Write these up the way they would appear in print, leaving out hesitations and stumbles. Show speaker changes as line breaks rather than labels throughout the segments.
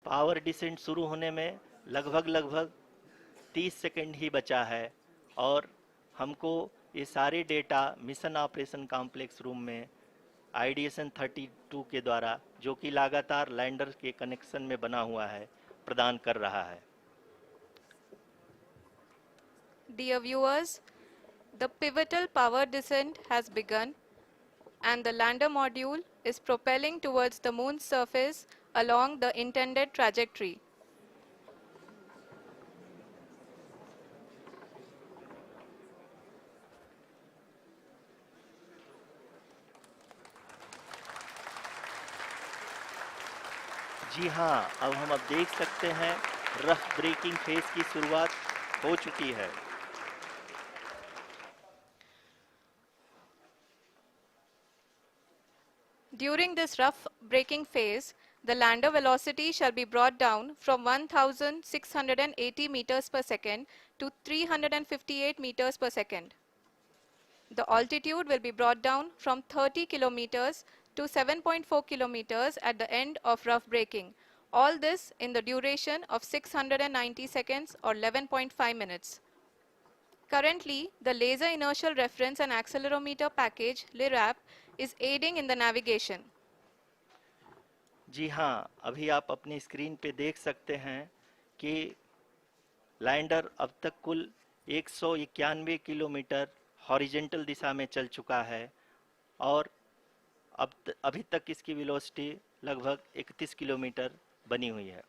Power descent शुरू होने में लगभग 30 सेकंड ही बचा है और हमको ये सारे data mission operation complex room में आईडीएसएन 32 के द्वारा, जो कि लगातार लैंडर के कनेक्शन में बना हुआ है, प्रदान कर रहा है।
Dear viewers, the pivotal power descent has begun and the lander module is propelling towards the moon's surface along the intended trajectory.
जी हाँ, अब देख सकते हैं रफ ब्रेकिंग फेज की शुरुआत हो चुकी है।
During this rough braking phase, the lander velocity shall be brought down from 1680 meters per second to 358 meters per second. The altitude will be brought down from 30 kilometers to 7.4 kilometers at the end of rough braking. All this in the duration of 690 seconds or 11.5 minutes. Currently, the Laser Inertial Reference and Accelerometer package (LIRAP) is aiding in the navigation.
जी हाँ, अभी आप अपनी screen पे देख सकते हैं कि lander अब तक कुल 191 किलोमीटर हॉरिजेंटल दिशा में चल चुका है और अभी तक इसकी वेलोसिटी लगभग 31 किलोमीटर बनी हुई है।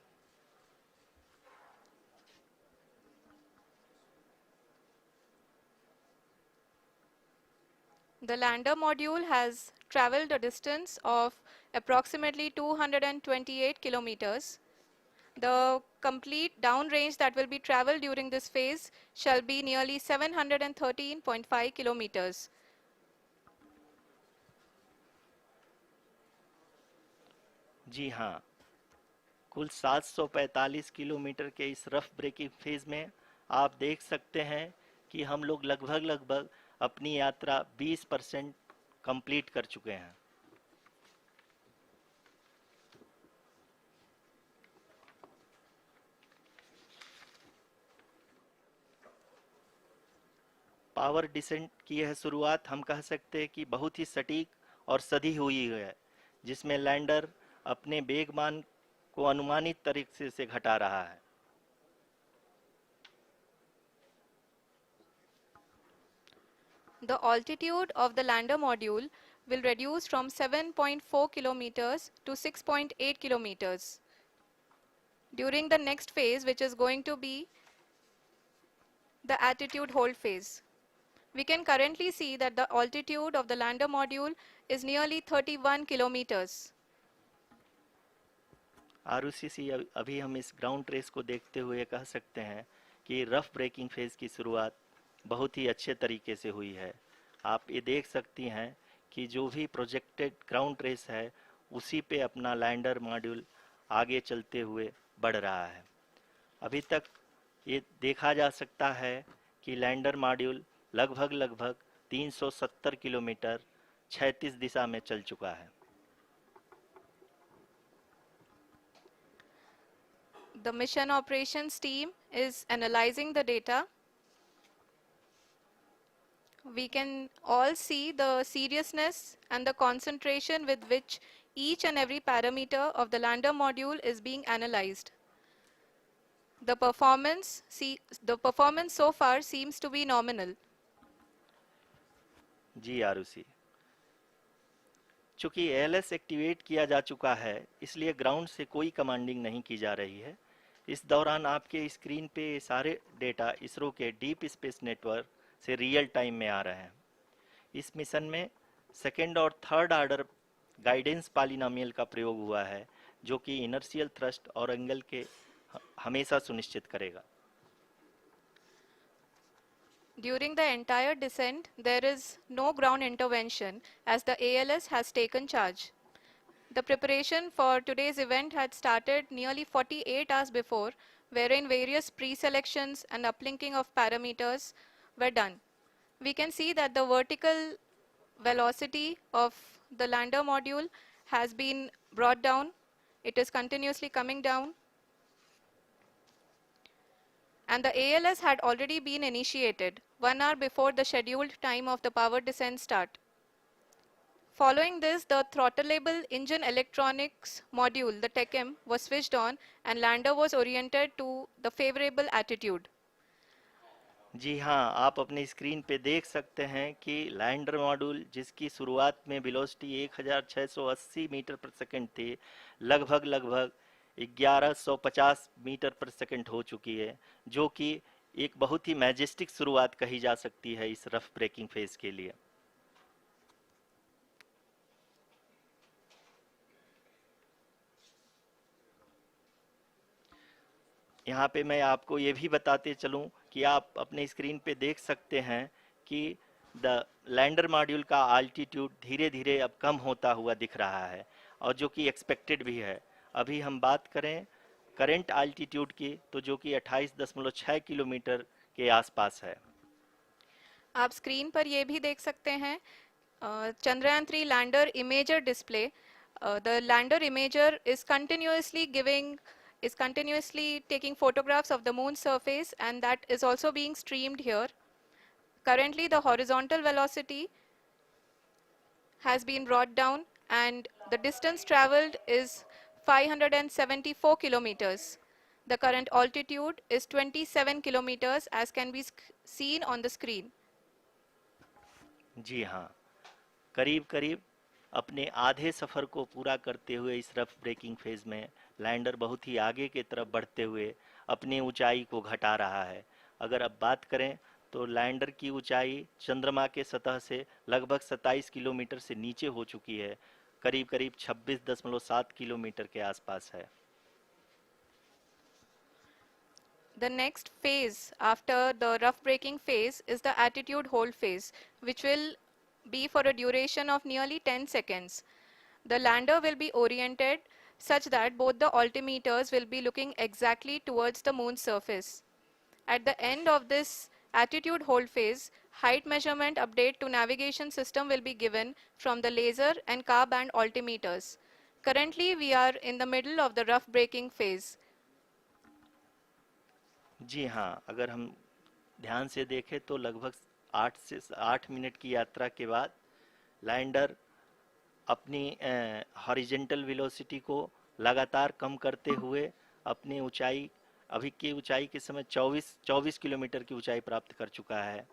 The lander module has traveled a distance of approximately 228 kilometers. The complete downrange that will be traveled during this phase shall be nearly 713.5 kilometers.
जी हाँ, कुल 745 किलोमीटर के इस रफ ब्रेकिंग फेज में आप देख सकते हैं कि हम लोग लगभग अपनी यात्रा 20% कंप्लीट कर चुके हैं। पावर डिसेंट की यह शुरुआत हम कह सकते हैं कि बहुत ही सटीक और सधी हुई है, जिसमें लैंडर अपने वेगमान को अनुमानित तरीके से घटा रहा है।
The altitude of the lander module will reduce from 7.4 kilometers to 6.8 kilometers. During the next phase, which is going to be the attitude hold phase. We can currently see that the altitude of the lander module is nearly 31 kilometers.
आरयूसीसी अभी हम इस ground trace को देखते हुए कह सकते हैं कि रफ ब्रेकिंग फेज की शुरुआत बहुत ही अच्छे तरीके से हुई है। आप ये देख सकती हैं कि जो भी प्रोजेक्टेड ग्राउंड ट्रेस है उसी पे अपना लैंडर मॉड्यूल आगे चलते हुए बढ़ रहा है। अभी तक ये देखा जा सकता है कि लैंडर मॉड्यूल लगभग 370 किलोमीटर क्षैतिज दिशा में चल चुका है।
The mission operations team is analyzing the data. We can all see the seriousness and the concentration with which each and every parameter of the lander module is being analyzed. The performance so far seems to be nominal.
जी आरुषि, चूंकि ALS activate किया जा चुका है इसलिए ground से कोई commanding नहीं की जा रही है। इस दौरान आपके स्क्रीन पे सारे डेटा इसरो के डीप स्पेस नेटवर्क से रियल टाइम में आ रहे हैं। इस मिशन में सेकेंड और थर्ड ऑर्डर गाइडेंस पॉलिनोमियल का प्रयोग हुआ है, जो कि इनर्शियल थ्रस्ट और एंगल के हमेशा सुनिश्चित करेगा।
During the entire descent, there is no ground intervention as the ALS has taken charge. The preparation for today's event had started nearly 48 hours before, wherein various pre-selections and uplinking of parameters were done. We can see that the vertical velocity of the lander module has been brought down It is continuously coming down, and the ALS had already been initiated 1 hour before the scheduled time of the power descent start. Following this, the throttleable engine electronics module, the TECM, was switched on and lander was oriented to the favorable attitude.
जी हाँ, आप अपनी screen पे देख सकते हैं कि lander module जिसकी शुरुआत में वेलोसिटी 1680 मीटर पर सेकंड थी, लगभग 1150 मीटर पर सेकंड हो चुकी है, जो कि एक बहुत ही मैजेस्टिक शुरुआत कही जा सकती है इस रफ ब्रेकिंग फेज के लिए। यहाँ पे मैं आपको ये भी बताते चलूँ कि आप अपने स्क्रीन पे देख सकते हैं कि द लैंडर मॉड्यूल का आल्टीट्यूड धीरे धीरे अब कम होता हुआ दिख रहा है, और जो कि एक्सपेक्टेड भी है। अभी हम बात करें करंट आल्टीट्यूड की, तो जो कि 28.6 किलोमीटर के आसपास है।
आप स्क्रीन पर ये भी देख सकते हैं Chandrayaan 3 lander imager display. The lander imager is continuously taking photographs of the moon's surface, and that is also being streamed here. Currently, the horizontal velocity has been brought down and the distance traveled is 574 kilometers. The current altitude is 27 kilometers as can be seen on the screen.
जी हाँ, करीब करीब अपने आधे सफ़र को पूरा करते हुए इस रफ ब्रेकिंग फेज में लैंडर बहुत ही आगे की तरफ बढ़ते हुए अपनी ऊंचाई को घटा रहा है। अगर अब बात करें तो लैंडर की ऊंचाई चंद्रमा के सतह से लगभग 27 किलोमीटर से नीचे हो चुकी है, करीब करीब 26.7 किलोमीटर के आसपास है।
The next phase after the rough braking phase is the attitude hold phase, which will be for a duration of nearly 10 seconds. The lander will be oriented such that both the altimeters will be looking exactly towards the moon's surface. At the end of this attitude hold phase, height measurement update to navigation system will be given from the laser and car band altimeters. Currently, we are in the middle of the rough braking phase.
जी हाँ, अगर हम ध्यान से देखें तो लगभग 8 की यात्रा के बाद लैंडर अपनी हॉरिजेंटल वेलोसिटी को लगातार कम करते हुए अपनी ऊंचाई, अभी की ऊंचाई के समय 24 किलोमीटर की ऊंचाई प्राप्त कर चुका है।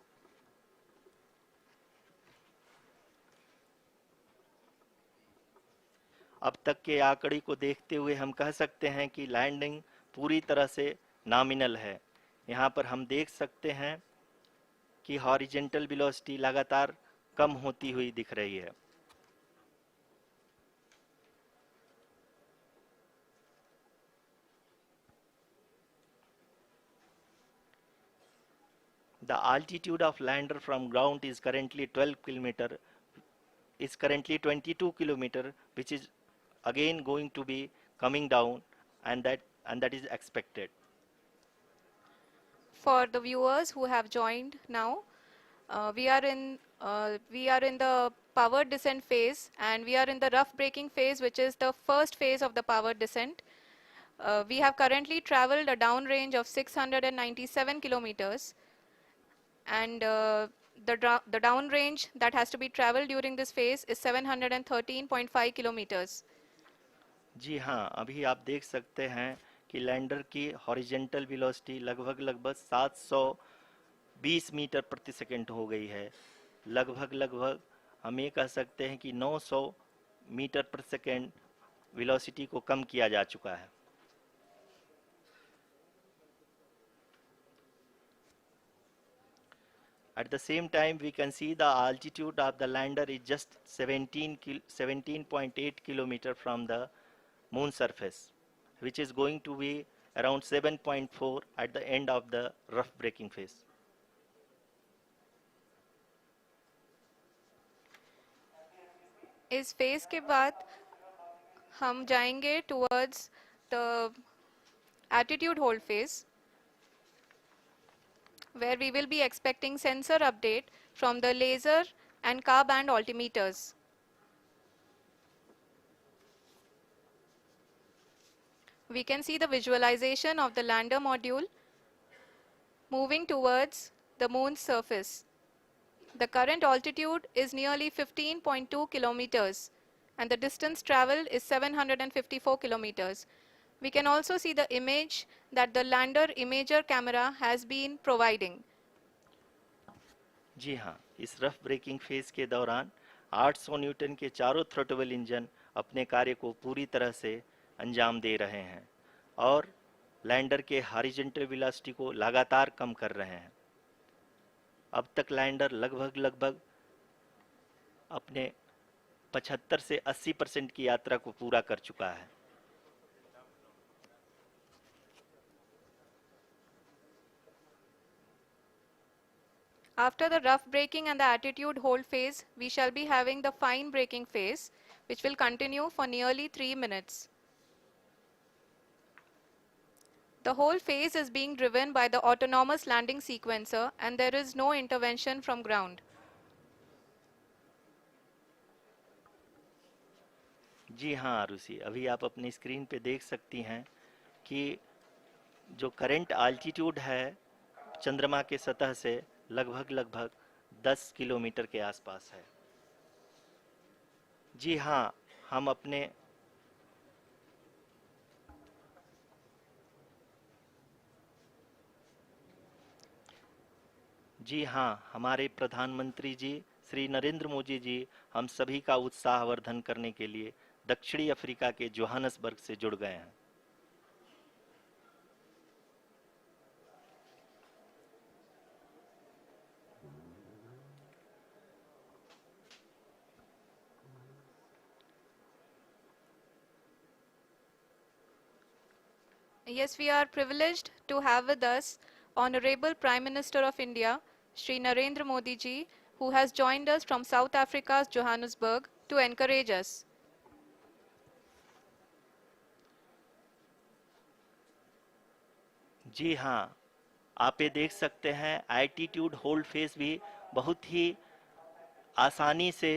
अब तक के आंकड़े को देखते हुए हम कह सकते हैं कि लैंडिंग पूरी तरह से नॉमिनल है। यहाँ पर हम देख सकते हैं कि हॉरिजेंटल वेलोसिटी लगातार कम होती हुई दिख रही है। The altitude of lander from ground is currently 22 kilometer, which is again going to be coming down, and that is expected.
For the viewers who have joined now, we are in the power descent phase, and we are in the rough braking phase, which is the first phase of the power descent. We have currently traveled a downrange of 697 kilometers, and the downrange that has to be traveled during this phase is 713.5 kilometers.
जी हाँ, अभी आप देख सकते हैं कि lander की horizontal velocity लगभग 720 metre प्रति सेकंड हो गई है। लगभग हम ये कह सकते हैं कि 900 मीटर प्रति सेकंड वेलोसिटी को कम किया जा चुका है। At the same time, we can see the altitude of the lander is just 17.8 kilometer from the moon surface, which is going to be around 7.4 at the end of the rough braking phase.
इस phase के बाद हम जाएंगे towards the attitude hold phase, where we will be expecting sensor update from the laser and car band altimeters. We can see the visualization of the lander module moving towards the moon's surface. The current altitude is nearly 15.2 kilometers and the distance traveled is 754 kilometers. We can also see the image that the lander imager camera has been providing.
जी हाँ, इस rough breaking phase के दौरान 800 Newton के चारों throttle engine अपने कार्य को पूरी तरह से अंजाम दे रहे हैं और लैंडर के हॉरिजॉन्टल वेलोसिटी को लगातार कम कर रहे हैं। अब तक लैंडर लगभग अपने 75 से 80% की यात्रा को पूरा कर चुका है।
After the rough braking and the attitude hold phase, we shall be having the fine braking phase, which will continue for nearly 3 minutes. The whole phase is being driven by the autonomous landing sequencer and there is no intervention from ground.
जी हाँ आरुषि, अभी आप अपनी screen पे देख सकती हैं कि जो करंट आल्टीट्यूड है चंद्रमा के सतह से लगभग 10 किलोमीटर के आसपास है। जी हाँ, हम अपने जी हाँ, हमारे प्रधानमंत्री जी श्री नरेंद्र मोदी जी हम सभी का उत्साहवर्धन करने के लिए दक्षिणी अफ्रीका के जोहानसबर्ग से जुड़ गए हैं।
Yes, we are privileged to have with us Honorable Prime Minister of India, Shri Narendra Modi ji, who has joined us from South Africa's Johannesburg to encourage us.
जी हाँ, आप ये देख सकते हैं एल्टीट्यूड होल्ड फेस भी बहुत ही आसानी से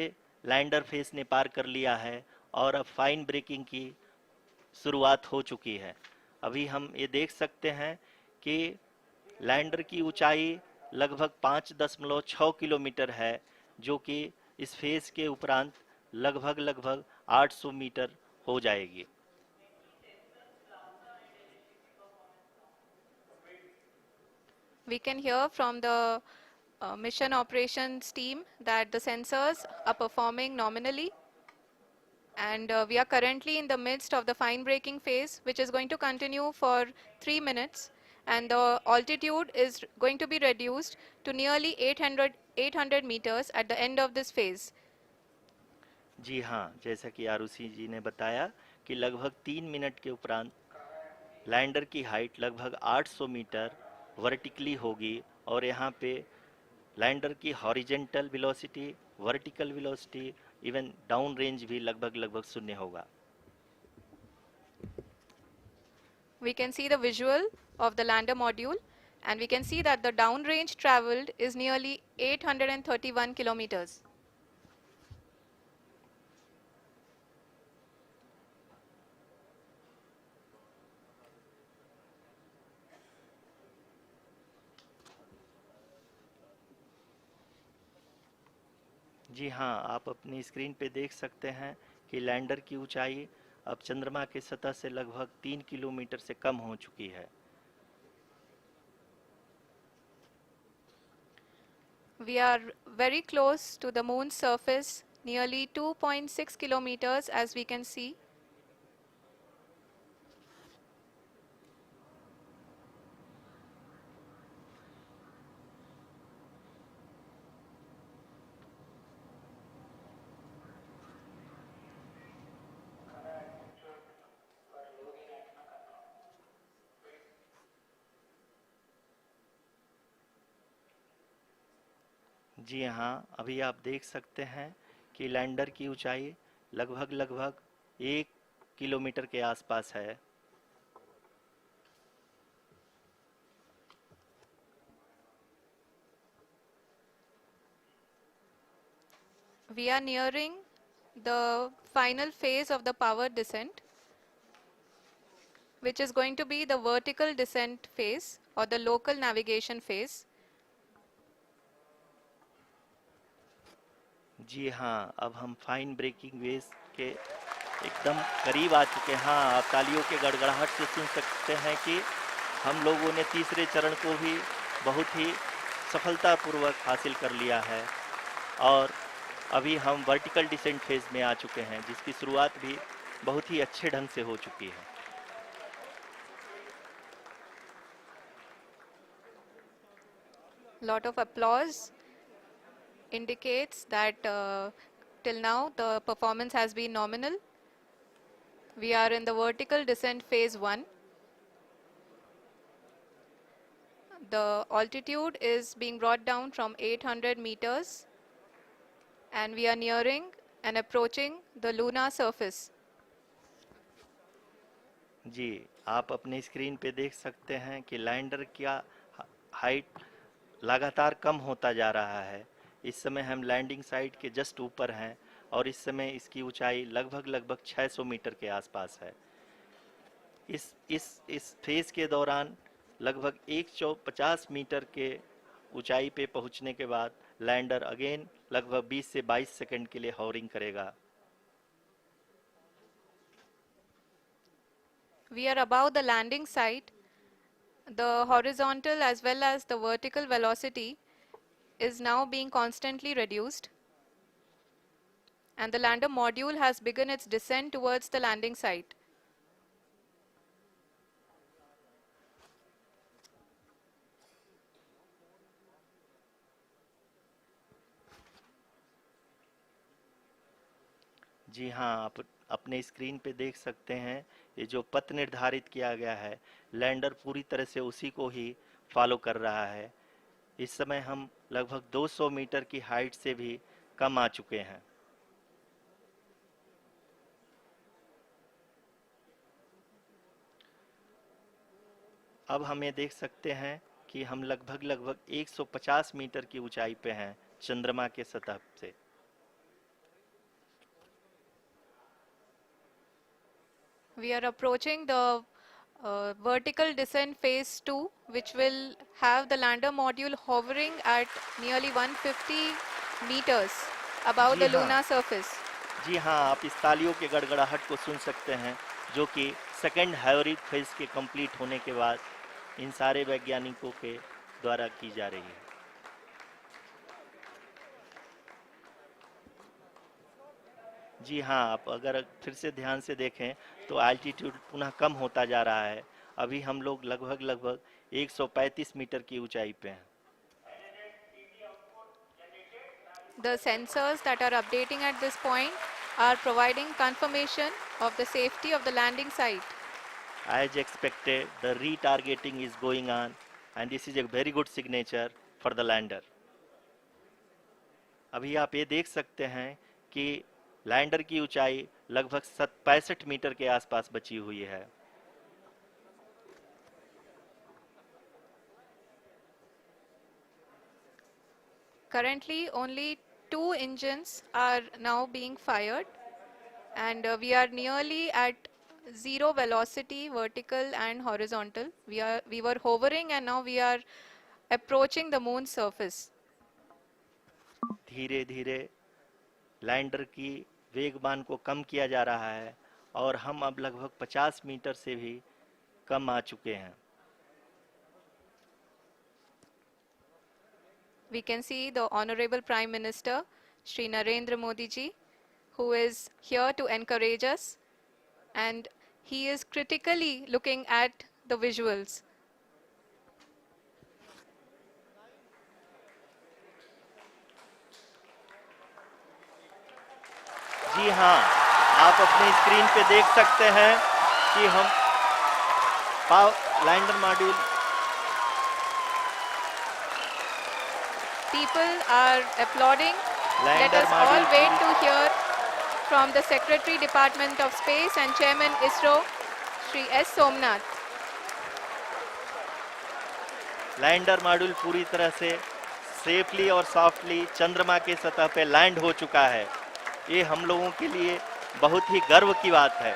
लैंडर फेस ने पार कर लिया है और अब फाइन ब्रेकिंग की शुरुआत हो चुकी है। अभी हम ये देख सकते हैं कि लैंडर की ऊंचाई लगभग 5.6 किलोमीटर है, जो कि इस फेज के उपरांत लगभग 800 मीटर हो जाएगी।
We can hear from the mission operations team that the sensors are performing nominally and we are currently in the midst of the fine braking phase, which is going to continue for 3 minutes and the altitude is going to be reduced to nearly 800 meters at the end of this phase.
जी हाँ, जैसा कि आरुषि जी ने बताया कि लगभग 3 minute के उपरांत lander की हाइट लगभग 800 मीटर वर्टिकली होगी और यहाँ पे लैंडर की horizontal velocity, vertical velocity, even down range भी लगभग शून्य होगा।
We can see the visual of the lander module and we can see that the downrange traveled is nearly 831 kilometers.
जी हाँ, आप अपनी स्क्रीन पे देख सकते हैं कि लैंडर की ऊंचाई अब चंद्रमा के सतह से लगभग 3 किलोमीटर से कम हो चुकी है।
We are very close to the moon's surface, nearly 2.6 kilometers as we can see.
जी हाँ, अभी आप देख सकते हैं कि लैंडर की ऊंचाई लगभग 1 किलोमीटर के आसपास है।
We are nearing the final phase of the power descent. which is going to be the vertical descent phase or the local navigation phase.
जी हाँ, अब हम फाइन ब्रेकिंग वेव्स के एकदम करीब आ चुके हैं। हाँ, आप तालियों के गड़गड़ाहट से सुन सकते हैं कि हम लोगों ने तीसरे चरण को भी बहुत ही सफलतापूर्वक हासिल कर लिया है और अभी हम वर्टिकल डिसेंट फेज में आ चुके हैं, जिसकी शुरुआत भी बहुत ही अच्छे ढंग से हो चुकी है।
Lot of applause indicates that till now the performance has been nominal. We are in the vertical descent phase 1. The altitude is being brought down from 800 meters and we are nearing and approaching the lunar surface.
जी, आप अपने screen पे देख सकते हैं कि lander का height लगातार कम होता जा रहा है। इस समय हम लैंडिंग साइट के जस्ट ऊपर हैं और इस समय इसकी ऊंचाई लगभग 600 मीटर के आसपास है। इस फेज के दौरान लगभग 150 मीटर के ऊंचाई पे पहुंचने के बाद लैंडर अगेन लगभग 20 से 22 सेकंड के लिए हॉवरिंग करेगा।
We are above the landing site. The horizontal as well as the vertical velocity is now being constantly reduced and the lander module has begun its descent towards the landing site.
जी हाँ, आप अपने screen पे देख सकते हैं ये जो पथ निर्धारित किया गया है, लैंडर पूरी तरह से उसी को ही फॉलो कर रहा है। इस समय हम लगभग 200 मीटर की हाइट से भी कम आ चुके हैं। अब हमें देख सकते हैं कि हम लगभग 150 मीटर की ऊंचाई पे हैं चंद्रमा के सतह से।
We are approaching the vertical descent phase 2, which will have the lander module hovering at nearly 150 meters above
ji
the
हाँ,
lunar surface.
जी हाँ, आप इस तालियों के गड़गड़ाहट को सुन सकते हैं, जो कि सेकंड हाइब्रिड फेज के कंप्लीट होने के बाद इन सारे वैज्ञानिकों के द्वारा की जा रही है। जी हाँ, आप अगर फिर से ध्यान से देखें तो एल्टीट्यूड पुनः कम होता जा रहा है। अभी हम लोग लगभग 135 मीटर की ऊंचाई पे हैं।
The sensors that are updating at this point are providing confirmation of the safety of the landing site.
As expected, the retargeting is going on and this is a very good signature for the lander. अभी आप ये देख सकते हैं कि lander की ऊंचाई लगभग 65 मीटर के आसपास बची हुई है।
Currently, only 2 engines are now being fired and we are nearly at zero velocity, vertical and horizontal. We were hovering and now we are approaching the moon's surface.
धीरे धीरे लैंडर की वेगमान को कम किया जा रहा है और हम अब लगभग 50 मीटर से भी कम आ चुके हैं।
We can see the Honorable Prime Minister, Shri Narendra Modi ji, who is here to encourage us and he is critically looking at the visuals.
जी हाँ, आप अपने स्क्रीन पे देख सकते हैं कि हम lander module
People are applauding. Let
lander
us all
module
wait to hear from the Secretary Department of Space and Chairman ISRO, Shri S. Somnath.
Lander module पूरी तरह से सेफली और सॉफ्टली चंद्रमा के सतह पे लैंड हो चुका है। ये हम लोगों के लिए बहुत ही गर्व की बात है।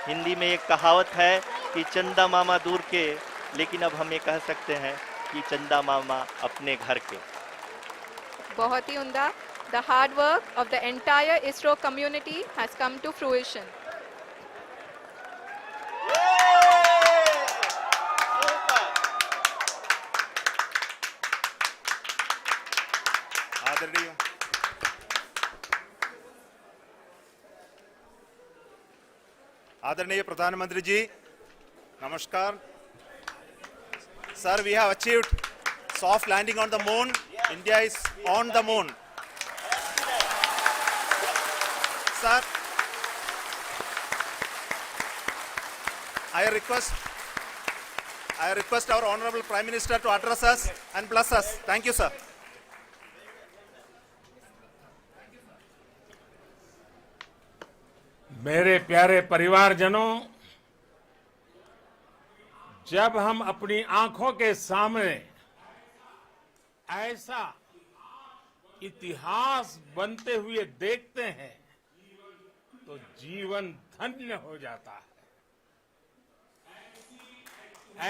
हिंदी में एक कहावत है कि चंदा मामा दूर के, लेकिन अब हम ये कह सकते हैं कि चंदा मामा अपने घर के।
बहुत ही उम्दा। The hard work of the entire ISRO community has come to fruition.
आदरणीय आदरणीय प्रधानमंत्री जी, नमस्कार। Sir, we have achieved soft landing on the moon. India is on the moon. Sir, I request our Honorable Prime Minister to address us and bless us. Thank you, sir.
मेरे प्यारे परिवारजनों, जब हम अपनी आंखों के सामने ऐसा इतिहास बनते हुए देखते हैं तो जीवन धन्य हो जाता है।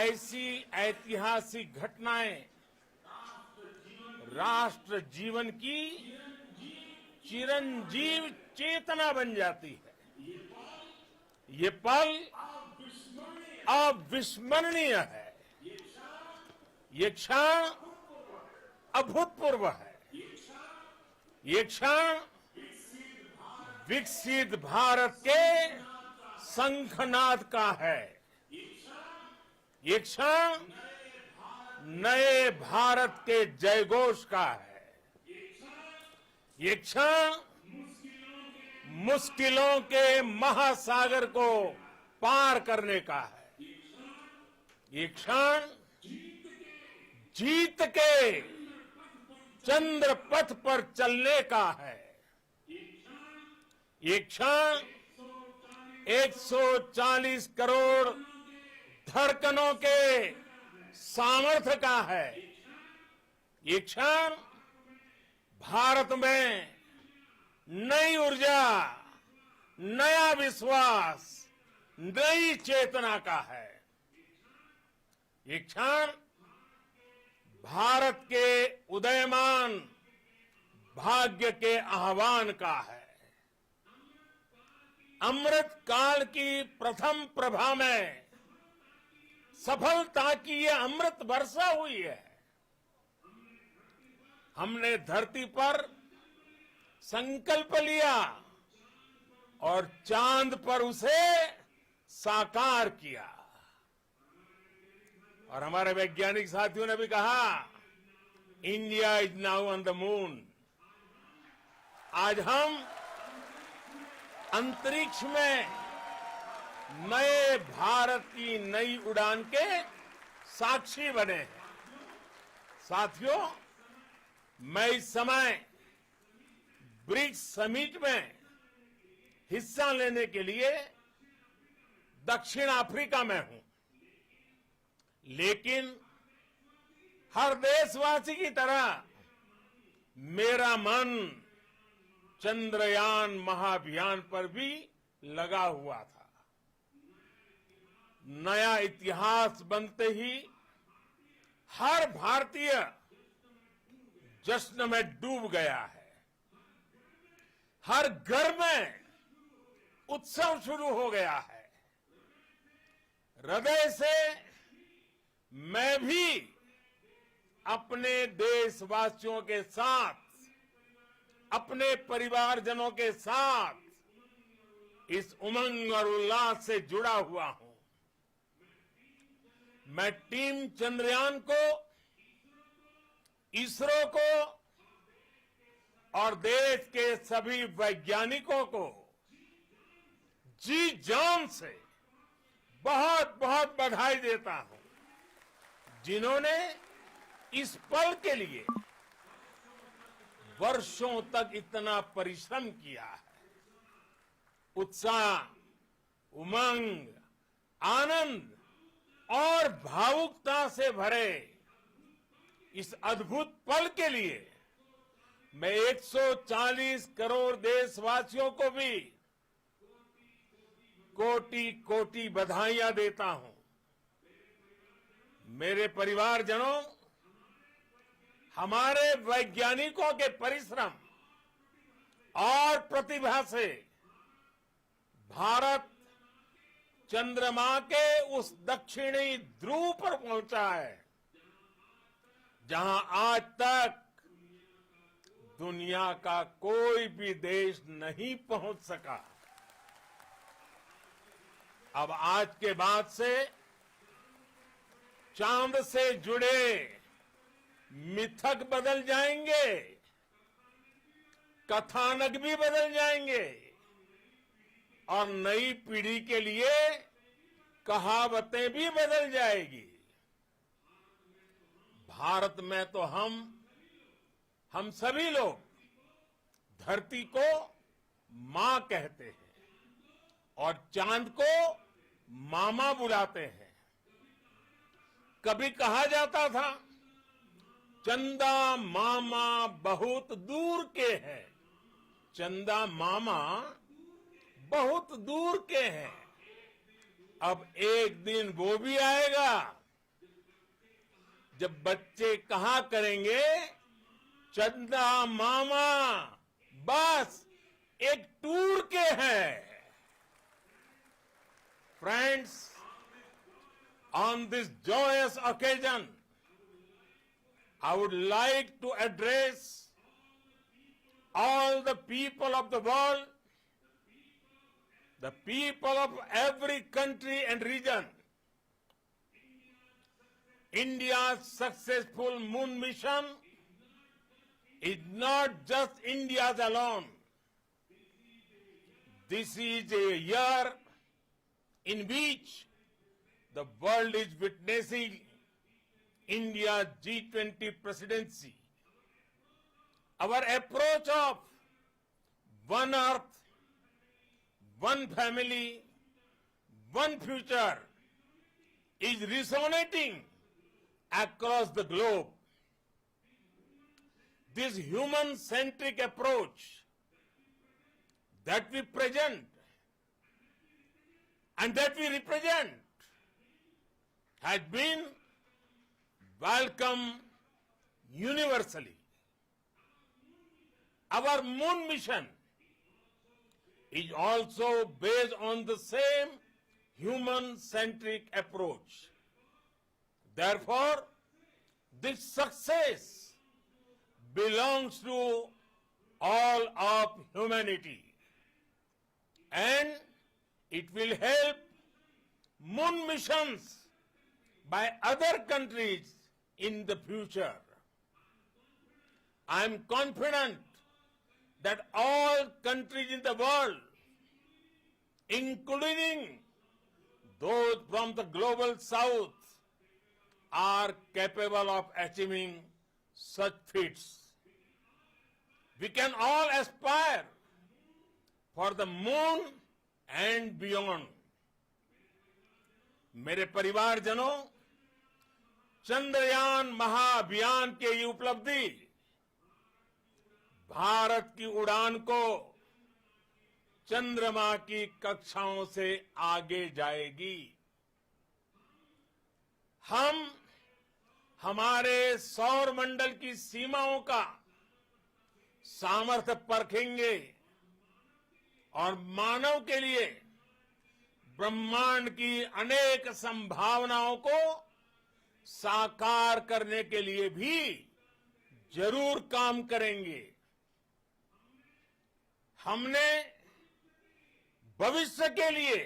ऐसी ऐतिहासिक घटनाएं राष्ट्र जीवन की चिरंजीव चेतना बन जाती है। ये पल अविस्मरणीय है। ये क्षण अभूतपूर्व है। ये क्षण विकसित भारत के शंखनाद का है। ये क्षण नए भारत के जयघोष का है। ये क्षण मुश्किलों के महासागर को पार करने का है। ये क्षण जीत के चंद्र पथ पर चलने का है। ये क्षण 140 करोड़ धड़कनों के सामर्थ्य का है। ये क्षण भारत में नई ऊर्जा, नया विश्वास, नई चेतना का है। ये क्षण भारत के उदयमान भाग्य के आह्वान का है। अमृत काल की प्रथम प्रभा में सफलता की ये अमृत वर्षा हुई है। हमने धरती पर संकल्प लिया और चांद पर उसे साकार किया। और हमारे वैज्ञानिक साथियों ने भी कहा, India is now on the moon. आज हम अंतरिक्ष में नए भारत की नई उड़ान के साक्षी बने हैं। साथियों, मैं इस समय ब्रिक्स समिट में हिस्सा लेने के लिए दक्षिण अफ्रीका में हूं, लेकिन हर देशवासी की तरह मेरा मन चंद्रयान महाअभियान पर भी लगा हुआ था। नया इतिहास बनते ही हर भारतीय जश्न में डूब गया है। हर घर में उत्सव शुरू हो गया है। हृदय से मैं भी अपने देशवासियों के साथ, अपने परिवारजनों के साथ इस उमंग और उल्लास से जुड़ा हुआ हूं। मैं टीम चंद्रयान को, इसरो को और देश के सभी वैज्ञानिकों को जी जान से बहुत बहुत बधाई देता हूं, जिन्होंने इस पल के लिए वर्षों तक इतना परिश्रम किया है। उत्साह, उमंग, आनंद और भावुकता से भरे इस अद्भुत पल के लिए मैं 140 करोड़ देशवासियों को भी कोटि कोटि बधाइयां देता हूं। मेरे परिवारजनों, हमारे वैज्ञानिकों के परिश्रम और प्रतिभा से भारत चंद्रमा के उस दक्षिणी ध्रुव पर पहुंचा है जहां आज तक दुनिया का कोई भी देश नहीं पहुंच सका। अब आज के बाद से चांद से जुड़े मिथक बदल जाएंगे, कथानक भी बदल जाएंगे और नई पीढ़ी के लिए कहावतें भी बदल जाएगी। भारत में तो हम सभी लोग धरती को मां कहते हैं और चांद को मामा बुलाते हैं। कभी कहा जाता था चंदा मामा बहुत दूर के हैं, चंदा मामा बहुत दूर के हैं। अब एक दिन वो भी आएगा जब बच्चे कहा करेंगे चंदा मामा बस एक टूर के हैं। Friends, on this joyous occasion, I would like to address all the people of the world, the people of every country and region. India's successful moon mission is not just India's alone. This is a year in which the world is witnessing India's G20 presidency. Our approach of one earth, one family, one future is resonating across the globe. This human-centric approach that we present and that we represent has been welcomed universally. Our moon mission is also based on the same human-centric approach. Therefore, this success belongs to all of humanity, and it will help moon missions by other countries in the future. I am confident that all countries in the world, including those from the global south, are capable of achieving such feats. We can all aspire for the moon and beyond. मेरे परिवारजनों, चंद्रयान महाअभियान के ये उपलब्धि भारत की उड़ान को चंद्रमा की कक्षाओं से आगे जाएगी। हम हमारे सौर मंडल की सीमाओं का सामर्थ्य परखेंगे और मानव के लिए ब्रह्मांड की अनेक संभावनाओं को साकार करने के लिए भी जरूर काम करेंगे। हमने भविष्य के लिए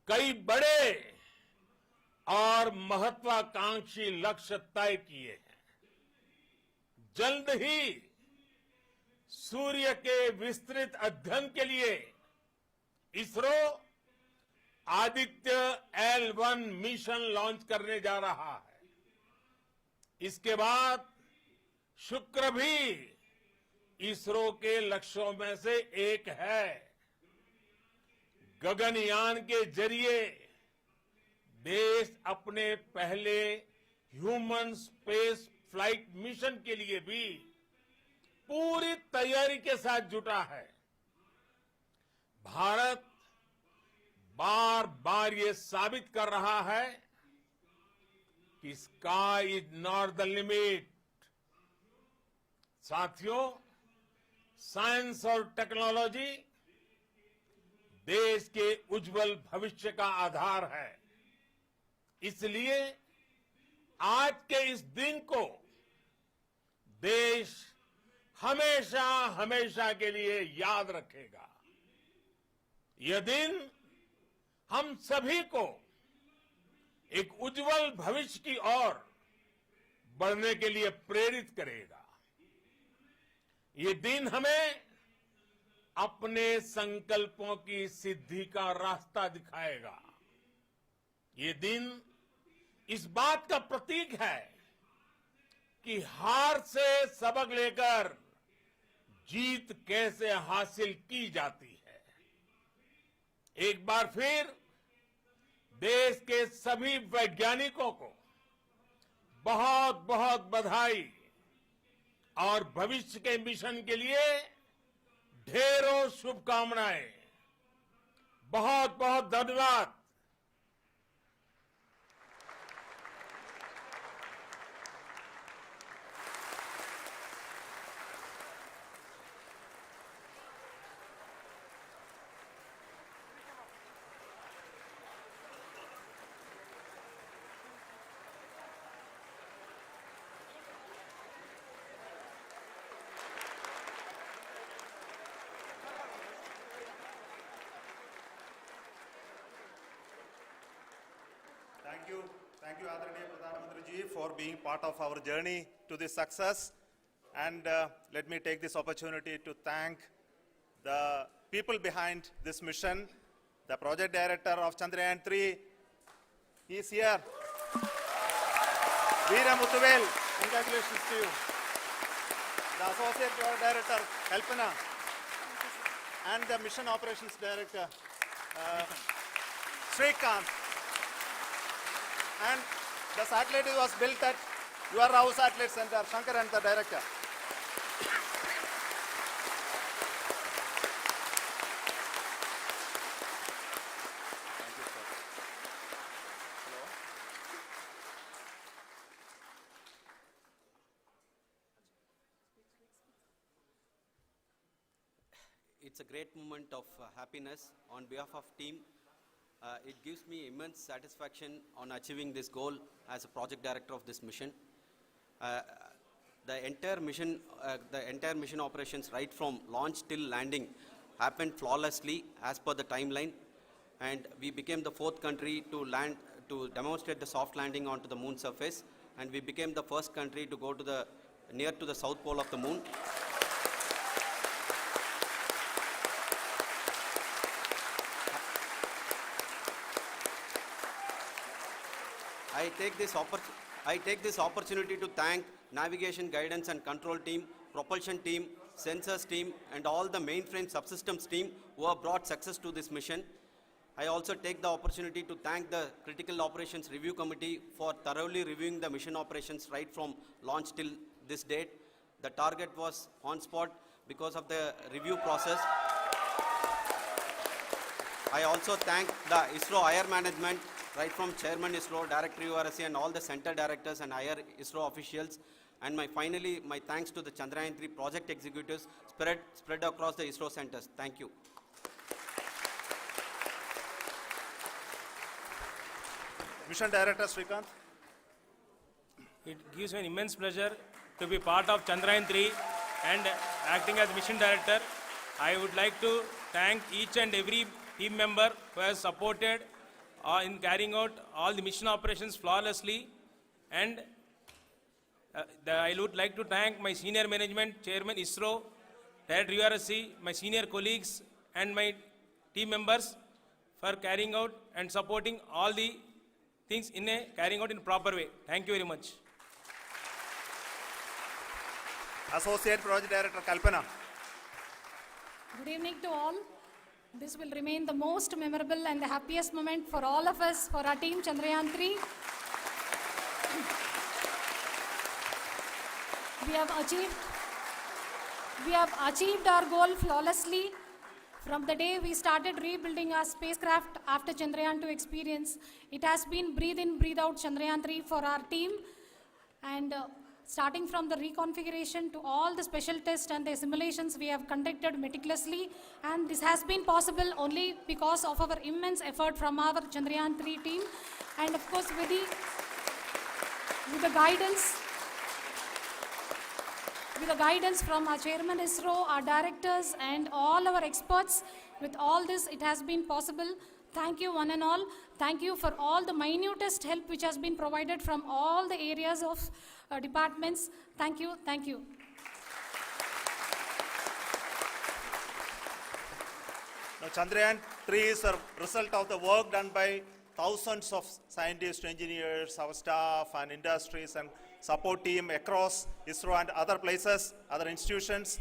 कई बड़े और महत्वाकांक्षी लक्ष्य तय किए हैं। जल्द ही सूर्य के विस्तृत अध्ययन के लिए ISRO Aditya L1 mission launch करने जा रहा है। इसके बाद शुक्र भी इसरो के लक्ष्यों में से एक है। गगनयान के जरिए देश अपने पहले ह्यूमन स्पेस फ्लाइट मिशन के लिए भी पूरी तैयारी के साथ जुटा है। भारत बार बार ये साबित कर रहा है कि sky is not the limit. साथियों, साइंस और टेक्नोलॉजी देश के उज्जवल भविष्य का आधार है। इसलिए आज के इस दिन को देश हमेशा हमेशा के लिए याद रखेगा। यह दिन हम सभी को एक उज्जवल भविष्य की ओर बढ़ने के लिए प्रेरित करेगा। ये दिन हमें अपने संकल्पों की सिद्धि का रास्ता दिखाएगा। ये दिन इस बात का प्रतीक है कि हार से सबक लेकर जीत कैसे हासिल की जाती है। एक बार फिर देश के सभी वैज्ञानिकों को बहुत बहुत बधाई और भविष्य के मिशन के लिए ढेरों शुभकामनाएं। बहुत बहुत धन्यवाद।
Thank you, Adaraniya Pradhan Mantri ji, for being part of our journey to this success. And let me take this opportunity to thank the people behind this mission, the project director of Chandrayaan 3. He is here. Veera Muthuvel, congratulations to you. The associate project director, Kalpana, and the mission operations director, Srikanth. And the satellite was built at your Rao Satellite Center, Shankar and the director. Thank you, sir. Hello.
It's a great moment of happiness on behalf of team. It gives me immense satisfaction on achieving this goal as a project director of this mission. The entire mission operations, right from launch till landing, happened flawlessly as per the timeline, and we became the 4th country to demonstrate the soft landing onto the moon surface, and we became the first country to go to near to the south pole of the moon. I take this opportunity to thank navigation, guidance and control team, propulsion team, sensors team and all the mainframe subsystems team who have brought success to this mission. I also take the opportunity to thank the Critical Operations Review Committee for thoroughly reviewing the mission operations right from launch till this date. The target was on spot because of the review process. I also thank the ISRO higher management, right from Chairman ISRO, Director URSC and all the center directors and higher ISRO officials. And finally, my thanks to the Chandrayaan 3 project executives spread across the ISRO centers. Thank you.
Mission Director Srikanth.
It gives me an immense pleasure to be part of Chandrayaan 3 and acting as Mission Director. I would like to thank each and every team member who has supported in carrying out all the mission operations flawlessly, and I would like to thank my senior management, Chairman ISRO, Director URSC, my senior colleagues and my team members for carrying out and supporting all the things carrying out in proper way. Thank you very much.
Associate Project Director Kalpana.
Good evening to all. This will remain the most memorable and the happiest moment for all of us, for our team Chandrayaan 3. We have achieved our goal flawlessly From the day we started rebuilding our spacecraft after Chandrayaan 2 experience, it has been breathe in, breathe out Chandrayaan 3 for our team. And starting from the reconfiguration to all the special tests and the simulations we have conducted meticulously. And this has been possible only because of our immense effort from our Chandrayaan 3 team. And of course, with the guidance from our chairman ISRO, our directors, and all our experts. With all this, it has been possible. Thank you, one and all. Thank you for all the minutest help which has been provided from all the areas of departments. Thank you. Thank you.
Now, Chandrayaan 3 is a result of the work done by thousands of scientists, engineers, our staff, and industries, and support team across ISRO and other places, other institutions.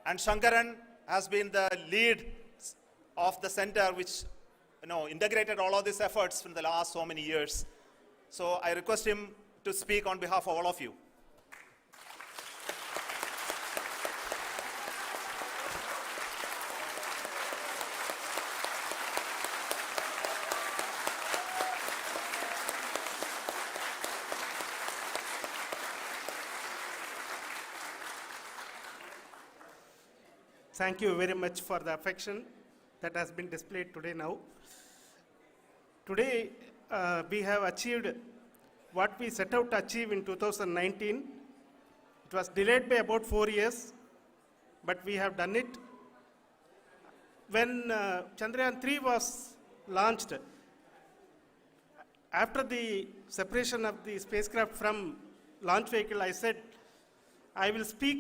And Shankaran has been the lead of the center which integrated all of these efforts in the last so many years. So I request him to speak on behalf of all of you.
Thank you very much for the affection that has been displayed today now. Today, we have achieved what we set out to achieve in 2019. It was delayed by about 4 years, but we have done it. When Chandrayaan 3 was launched, after the separation of the spacecraft from launch vehicle, I said, I will speak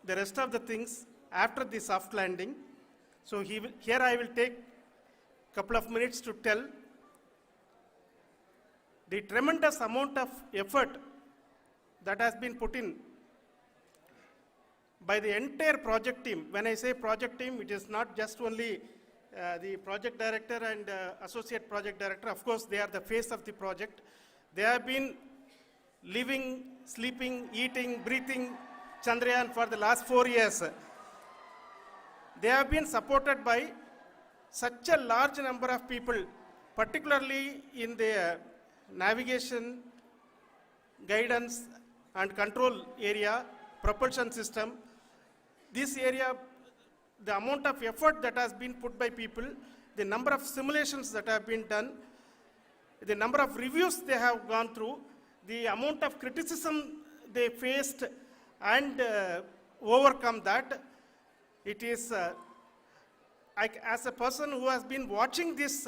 the rest of the things after the soft landing. So here I will take a couple of minutes to tell the tremendous amount of effort that has been put in by the entire project team. When I say project team, it is not just only the project director and associate project director. Of course, they are the face of the project. They have been living, sleeping, eating, breathing Chandrayaan for the last 4 years. They have been supported by such a large number of people, particularly in the navigation, guidance and control area, propulsion system. This area, the amount of effort that has been put by people, the number of simulations that have been done, the number of reviews they have gone through, the amount of criticism they faced and overcome that. It is, as a person who has been watching this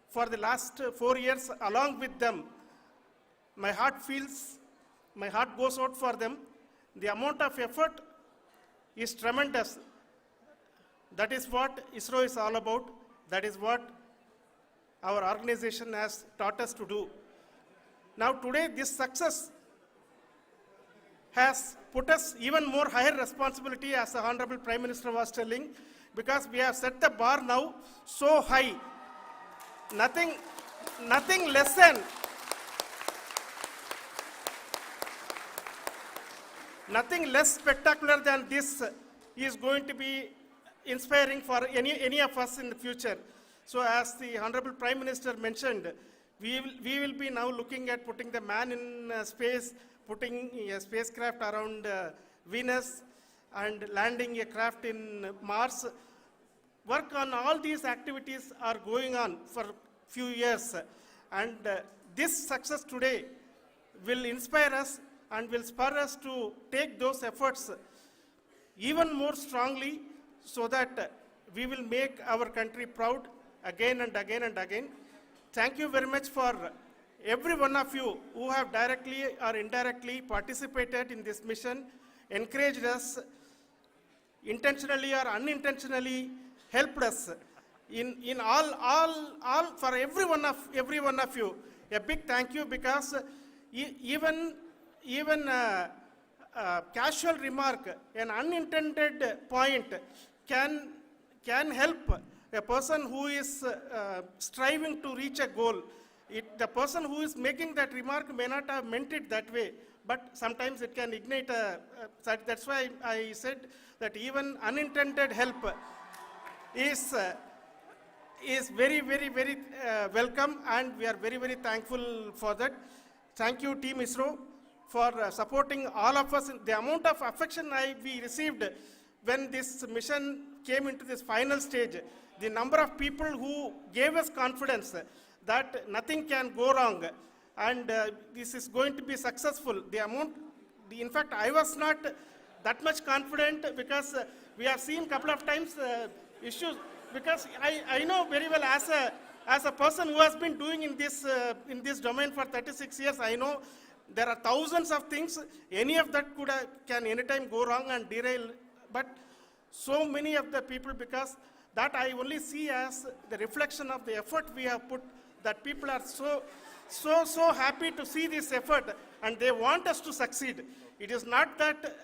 for the last 4 years along with them, my heart goes out for them. The amount of effort is tremendous. That is what ISRO is all about. That is what our organization has taught us to do. Now today, this success has put us even more higher responsibility, as the Honorable Prime Minister was telling, because we have set the bar now so high. Nothing less spectacular than this is going to be inspiring for any of us in the future. So as the Honorable Prime Minister mentioned, we will be now looking at putting the man in space, putting a spacecraft around Venus and landing a craft in Mars. Work on all these activities are going on for few years. And this success today will inspire us and will spur us to take those efforts even more strongly so that we will make our country proud again and again and again. Thank you very much for every one of you who have directly or indirectly participated in this mission, encouraged us, intentionally or unintentionally helped us in all for every one of you. A big thank you, because even casual remark, an unintended point can help a person who is striving to reach a goal. The person who is making that remark may not have meant it that way, but sometimes it can ignite that's why I said that even unintended help is very, very, very welcome, and we are very, very thankful for that. Thank you, Team ISRO, for supporting all of us. The amount of affection we received when this mission came into this final stage, the number of people who gave us confidence that nothing can go wrong, and this is going to be successful. In fact, I was not that much confident, because we have seen couple of times issues, because I know very well, as a person who has been doing in this domain for 36 years, I know there are thousands of things. Any of that can anytime go wrong and derail. But so many of the people, because that I only see as the reflection of the effort we have put, that people are so happy to see this effort, and they want us to succeed. It is not that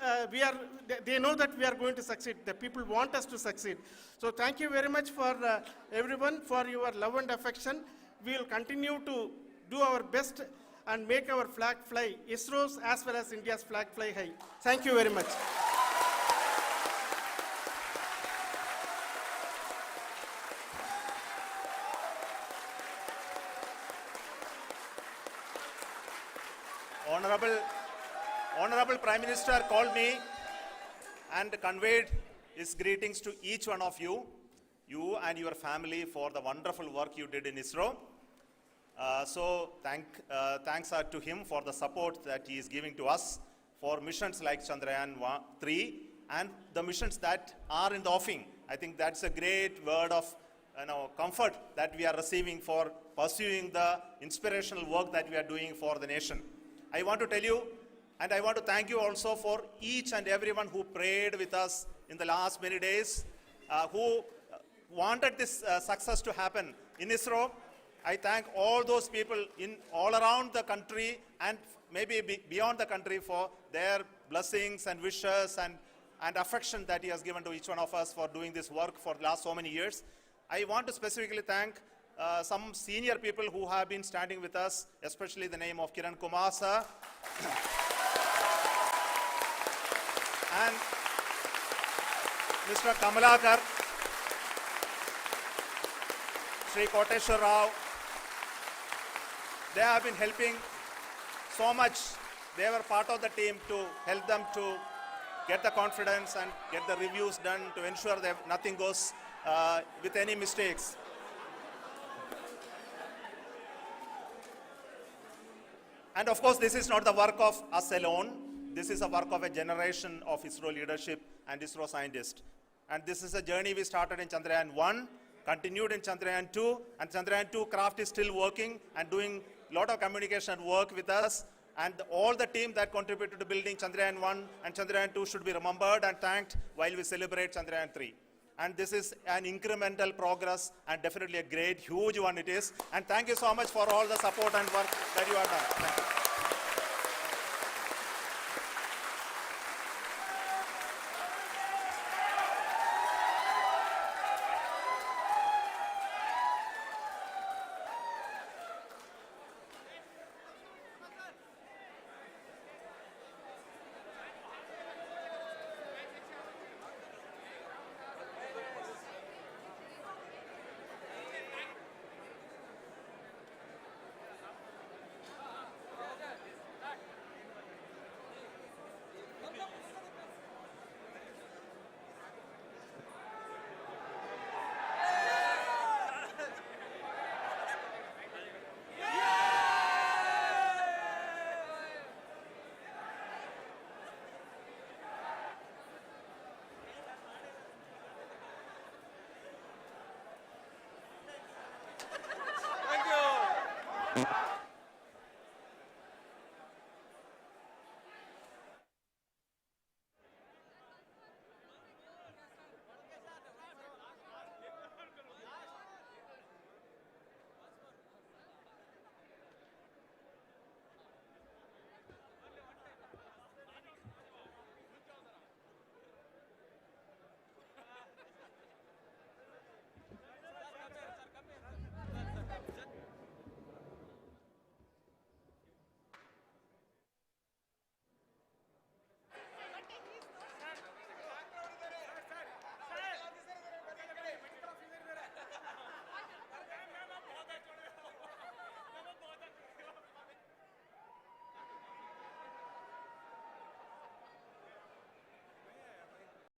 they know that we are going to succeed. The people want us to succeed. So thank you very much for everyone, for your love and affection. We will continue to do our best and make our flag fly, ISRO's as well as India's flag fly high. Thank you very much.
Honorable Prime Minister called me and conveyed his greetings to each one of you and your family, for the wonderful work you did in ISRO. Thanks are to him for the support that he is giving to us for missions like Chandrayaan 3 and the missions that are in the offing. I think that's a great word of comfort that we are receiving for pursuing the inspirational work that we are doing for the nation. I want to tell you, and I want to thank you also for each and everyone who prayed with us in the last many days, who wanted this success to happen in ISRO. I thank all those people all around the country and maybe beyond the country for their blessings and wishes and affection that he has given to each one of us for doing this work for the last so many years. I want to specifically thank some senior people who have been standing with us, especially the name of Kiran Kumar sir and Mr. Kamalakar, Sri Koteshwar Rao. They have been helping so much. They were part of the team to help them to get the confidence and get the reviews done to ensure that nothing goes with any mistakes. And of course, this is not the work of us alone. This is a work of a generation of ISRO leadership and ISRO scientists. And this is a journey we started in Chandrayaan 1, continued in Chandrayaan 2, and Chandrayaan 2 craft is still working and doing a lot of communication work with us. And all the team that contributed to building Chandrayaan 1 and Chandrayaan 2 should be remembered and thanked while we celebrate Chandrayaan 3. And this is an incremental progress and definitely a great, huge one it is. And thank you so much for all the support and work that you have done. Thank you. Thank you.